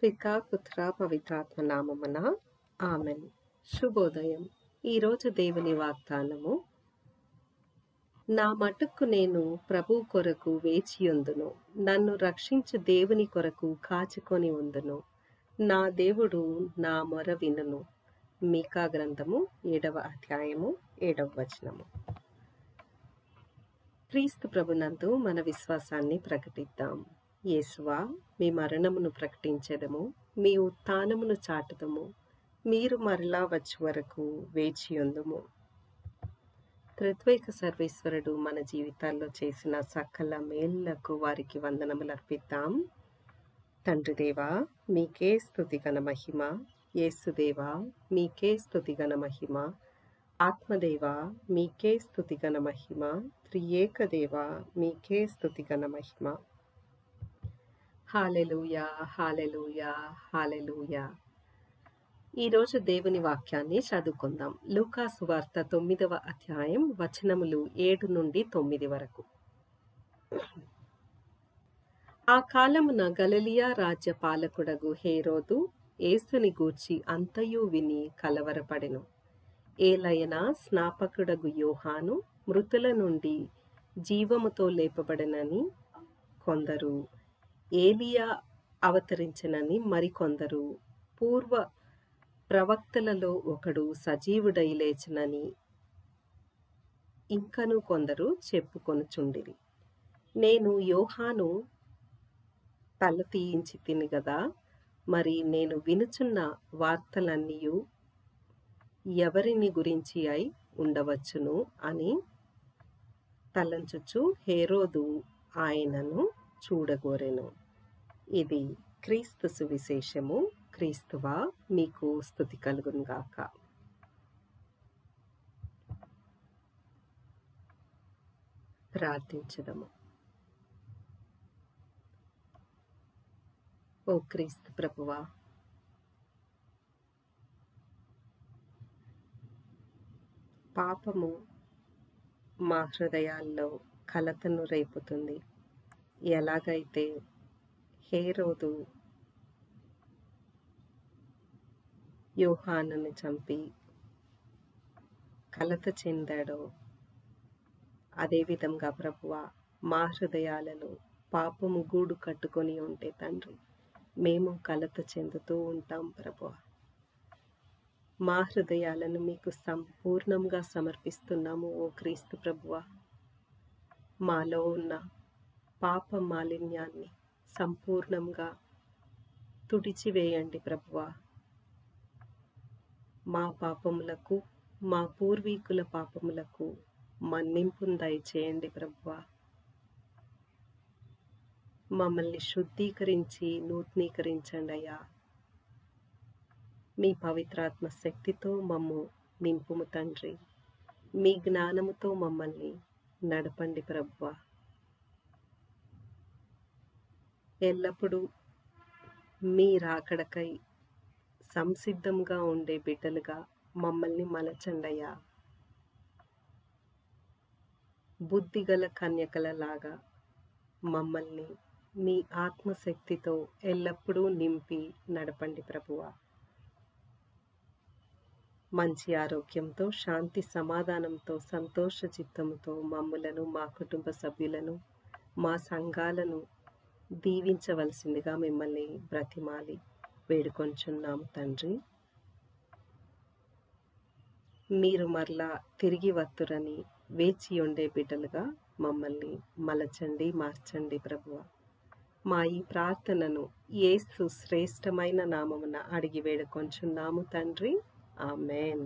పితా పుత్ర పవిత్రాత్మ నామమున ఆమెన్. శుభోదయం. ఈరోజు దేవుని వాగ్దానము, నా మటుకు నేను ప్రభు కొరకు వేచియుందును, నన్ను రక్షించు దేవుని కొరకు కాచుకొని ఉందును, నా దేవుడు నా మొర వినును. మీకా గ్రంథము 7వ అధ్యాయము 7వ వచనము. క్రీస్తు ప్రభునందు మన విశ్వాసాన్ని ప్రకటిద్దాం. యేసువా, మీ మరణమును ప్రకటించెదము, మీ ఉత్థానమును చాటుదము, మీరు మరలా వచ్చు వరకు వేచియుందుము. త్రిత్వైక సర్వేశ్వరుడు మన జీవితాల్లో చేసిన సకల మేళ్లకు వారికి వందనములు అర్పిద్దాం. తండ్రి దేవా, మీకే స్తుతి ఘన మహిమ. యేసుదేవా, మీకే స్తుతి ఘన మహిమ. ఆత్మదేవా, మీకే స్తుతి ఘన మహిమ. త్రియేక దేవా, మీకే స్తుతి ఘన మహిమ. హల్లెలూయా, హల్లెలూయా, హల్లెలూయా. ఈరోజు దేవుని వాక్యాన్ని చదువుకుందాం. లూకా సువార్త 9వ అధ్యాయం వచనములు 7 నుండి 9 వరకు. ఆ కాలమున గలిలయ రాజ్య పాలకుడగు హేరోదు యేసుని గూర్చి అంతయు విని కలవరపడెను. ఏలయనా స్నాపకుడగు యోహాను మృతుల నుండి జీవముతో లేపబడెనని కొందరు, ఏలియా అవతరించెనని మరికొందరు, పూర్వ ప్రవక్తలలో ఒకడు సజీవుడై లేచెనని ఇంకను కొందరు చెప్పుకొనుచుండిరి. నేను యోహాను తల తీయించి తిని గదా, మరి నేను వినుచున్న వార్తలన్నీయు ఎవరిని గురించి అయి ఉండవచ్చును అని తలంచుచు హేరోదు ఆయనను చూడగోరెను. ఇది క్రీస్తు సువిశేషము. క్రీస్తువా, మీకు స్తుతి కలుగును గాక. ప్రార్థించుదము. ఓ క్రీస్తు ప్రభువా, పాపము మా హృదయాల్లో కలతను రేపుతుంది. ఎలాగైతే హేరోదు యోహానుని చంపి కలత చెందాడో, అదేవిధంగా ప్రభువా, మా హృదయాలలో పాపము గూడు కట్టుకొని ఉంటే తండ్రి, మేము కలత చెందుతూ ఉంటాం ప్రభువా. మా హృదయాలను మీకు సంపూర్ణంగా సమర్పిస్తున్నాము ఓ క్రీస్తు ప్రభువా. మాలో ఉన్న పాప మాలిన్యాన్ని సంపూర్ణంగా తుడిచివేయండి ప్రభువా. మా పాపములకు, మా పూర్వీకుల పాపములకు మన్నింపును దయచేయండి ప్రభువా. మమ్మల్ని శుద్ధీకరించి నూతనీకరించండి అయ్యా. మీ పవిత్రాత్మ శక్తితో మమ్ము నింపుము తండ్రి. మీ జ్ఞానముతో మమ్మల్ని నడపండి ప్రభువా. ఎల్లప్పుడూ మీ రాకడకై సంసిద్ధంగా ఉండే బిడ్డలుగా మమ్మల్ని మలచండయ్యా. బుద్ధిగల కన్యకలలాగా మమ్మల్ని మీ ఆత్మశక్తితో ఎల్లప్పుడూ నింపి నడపండి ప్రభువా. మంచి ఆరోగ్యంతో, శాంతి సమాధానంతో, సంతోష చిత్తముతో మమ్ములను, మా కుటుంబ సభ్యులను, మా సంఘాలను దీవించవలసిందిగా మిమ్మల్ని బ్రతిమాలి వేడుకొంచున్నాము తండ్రి. మీరు మరలా తిరిగి వత్తురని వేచి ఉండే బిడ్డలుగా మమ్మల్ని మలచండి, మార్చండి ప్రభువా. మా ఈ ప్రార్థనను యేసు శ్రేష్టమైన నామమున అడిగి వేడుకొంచున్నాము తండ్రి. ఆమెన్.